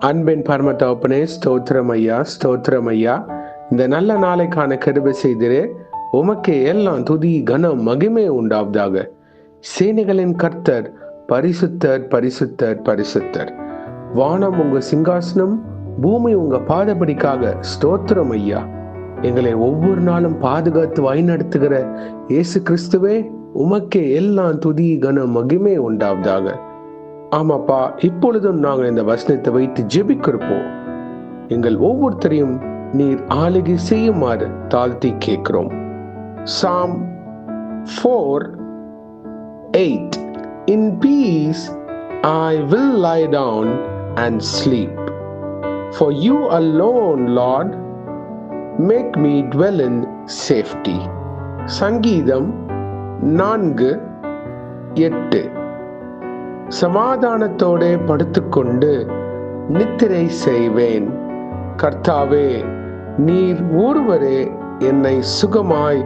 அன்பின் பரம தகப்பனே, ஸ்தோத்திரம் ஐயா, ஸ்தோத்திரம் ஐயா. இந்த நல்ல நாளைக்கான கிருபை செய்திரே. உமக்கே எல்லாம் துதி கனம் மகிமை உண்டாவதாக. சேனைகளின் கர்த்தர் பரிசுத்தர், பரிசுத்தர், பரிசுத்தர். வானம் உங்க சிங்காசனம், பூமி உங்க பாதபடிக்காக. ஸ்தோத்திரம் ஐயா. எங்களை ஒவ்வொரு நாளும் பாதுகாத்து வழிநடத்துகிற இயேசு கிறிஸ்துவே, உமக்கே எல்லாம் துதி கனம் மகிமை உண்டாவதாக. ஆமாப்பா, இப்பொழுதும் நாங்கள் இந்த வசனத்தை வைத்து ஜெபிக்கிறோம். எங்கள் ஒவ்வொருத்தரையும் நீர் ஆளுகை செய்யுமாறு தாழ்த்தி கேட்கிறோம். Psalm 4:8. In peace I will lie down and sleep. For you alone, Lord, make me dwell in safety. சங்கீதம் 4:8. சமாதானத்தோடு படுத்துக்கொண்டு நித்திரை செய்வேன். கர்த்தாவே, நீர் ஒருவரே என்னை சுகமாய்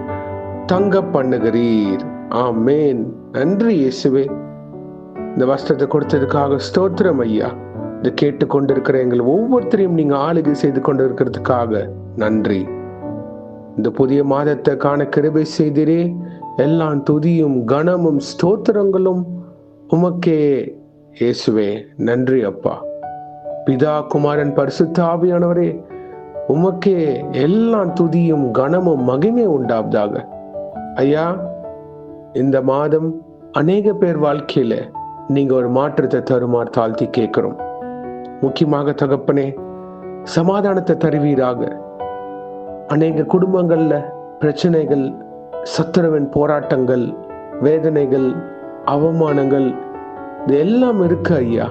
தங்க பண்ணுகிறீர். ஆமேன். நன்றி இயேசுவே. இந்த வஸ்திரத்தை கொடுத்ததுக்காக ஸ்தோத்திரம் ஐயா. இதை கேட்டுக்கொண்டிருக்கிற எங்கள் ஒவ்வொருத்தரையும் நீங்க ஆளுகை செய்து கொண்டிருக்கிறதுக்காக நன்றி. இந்த புதிய மாதத்தை காண கிருபை செய்திரே. எல்லாம் துதியும் கனமும் ஸ்தோத்திரங்களும் உமக்கே இயேசுவே. நன்றி அப்பா. பிதா, குமாரன், பரிசுத்த ஆவியானவரே, உமக்கே எல்லாம் துதியும் கனமும் மகிமை உண்டாவதாக. ஐயா, இந்த மாதம் அநேக பேர் வாழ்க்கையில நீங்க ஒரு மாற்றத்தை தருமாறு தாழ்த்தி கேட்கிறோம். முக்கியமாக தகப்பனே, சமாதானத்தை தருவீராக. அநேக குடும்பங்கள்ல பிரச்சனைகள், சத்துருவின் போராட்டங்கள், வேதனைகள், அவமானங்கள், இது எல்லாம் இருக்கு ஐயா.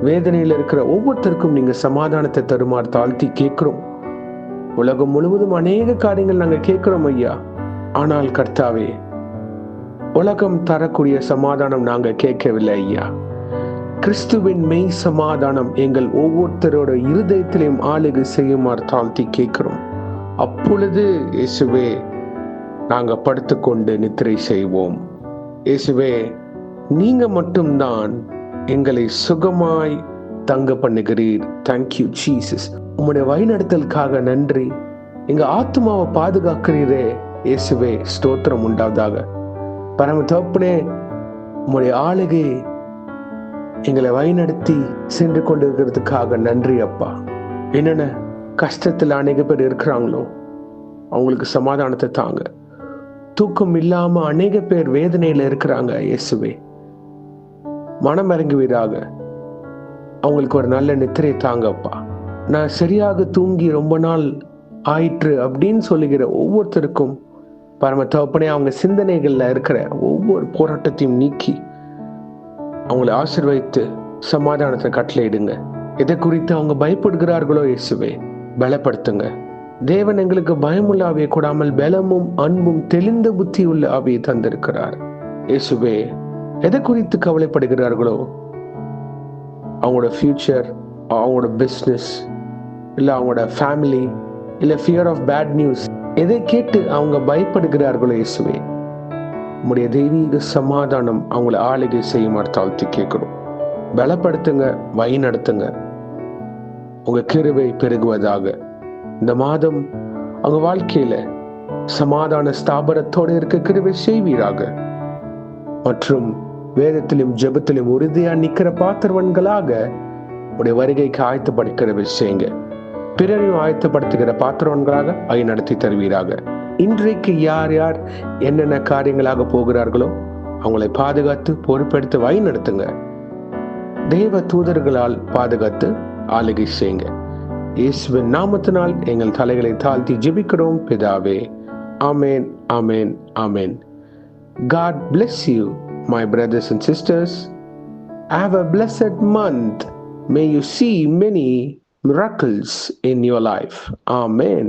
வேதனையில் இருக்கிற ஒவ்வொருத்தருக்கும் நீங்க சமாதானத்தை தருமாறு தாழ்த்தி கேட்கிறோம். உலகம் முழுவதும் அநேக காரியங்கள் நாங்க கேட்கிறோம் ஐயா. ஆனால் கர்த்தாவே, உலகம் தரக்கூடிய சமாதானம் நாங்க கேட்கவில்லை ஐயா. கிறிஸ்துவின் மெய் சமாதானம் எங்கள் ஒவ்வொருத்தரோட இருதயத்திலையும் ஆளுகை செய்யுமாறு தாழ்த்தி கேட்கிறோம். அப்பொழுது இயேசுவே, நாங்க படுத்துக்கொண்டு நித்திரை செய்வோம். இயேசுவே, நீங்க மட்டும்தான் எங்களை சுகமாய் தங்க பண்ணுகிறீர். Thank you Jesus. உம்முடைய வழிநடத்தலுக்காக நன்றி. எங்க ஆத்மாவை பாதுகாக்கிறீரே இயேசுவே, ஸ்தோத்திரம் உண்டாவதாக. பரம தகப்பனே, உம்முடைய ஆளுகை எங்களை வழிநடத்தி சென்று கொண்டிருக்கிறதுக்காக நன்றி அப்பா. என்னென்ன கஷ்டத்துல அநேக பேர் இருக்கிறாங்களோ அவங்களுக்கு சமாதானத்தை தாங்க. தூக்கம் இல்லாம அநேக பேர் வேதனையில இருக்கிறாங்க இயேசுவே, மனம் இறங்குவீராக. அவங்களுக்கு ஒரு நல்ல நித்திரை தாங்கப்பா. நான் சரியாக தூங்கி ரொம்ப நாள் ஆயிற்று அப்படின்னு சொல்லுகிற ஒவ்வொருத்தருக்கும் பரம தகப்பனே, அவங்க சிந்தனைகள்ல இருக்கிற ஒவ்வொரு போராட்டத்தையும் நீக்கி அவங்களை ஆசீர்வதித்து சமாதானத்தை கட்டளையிடுங்க. எதை குறித்து அவங்க பயப்படுகிறார்களோ இயேசுவே, பலப்படுத்துங்க. தேவன் எங்களுக்கு பயமுள்ள ஆவியை கொடாமல் பலமும் அன்பும் தெளிந்த புத்தி உள்ள ஆவியை தந்திருக்கிறார் இயேசுவே. எதை குறித்து கவலைப்படுகிறார்களோ, அவங்களோட ஃபியூச்சர், அவங்களோட பிஸ்னஸ், இல்லை அவங்களோட ஃபேமிலி, இல்லை ஃபியர் ஆஃப் பேட் நியூஸ், எதை கேட்டு அவங்க பயப்படுகிறார்களோ இயேசுவே, உங்களுடைய தெய்வீக சமாதானம் அவங்கள ஆளுகை செய்யுமாறு தாழ்த்தி கேட்கிறோம். பலப்படுத்துங்க, வழி நடத்துங்க. உங்க கிருபை பெருகுவதாக. இந்த மாதம் அவங்க வாழ்க்கையில சமாதான ஸ்தாபனத்தோடு இருக்க கிருபை செய்வீராக. மற்றும் வேதத்திலும் ஜெபத்திலும் உறுதியா நிக்கிற பாத்திரவன்களாக உடைய வருகைக்கு ஆயத்தப்படுகிற விஷயங்க. பிறரையும் ஆயத்தப்படுத்துகிற பாத்திரவன்களாக அதை நடத்தி தருவீராக. இன்றைக்கு யார் யார் என்னென்ன காரியங்களாக போகிறார்களோ அவங்களை பாதுகாத்து பொறுப்பெடுத்து வழி நடத்துங்க. தேவ தூதர்களால் பாதுகாத்து ஆளுகை செய்யுங்க. இயேசுவின் நாமத்தினால் எங்கள் தலைகளை தாழ்த்தி ஜெபிக்கிறோம் பிதாவே. ஆமேன், ஆமேன், ஆமேன். God bless you, my brothers and sisters. Have a blessed month. May you see many miracles in your life. Amen.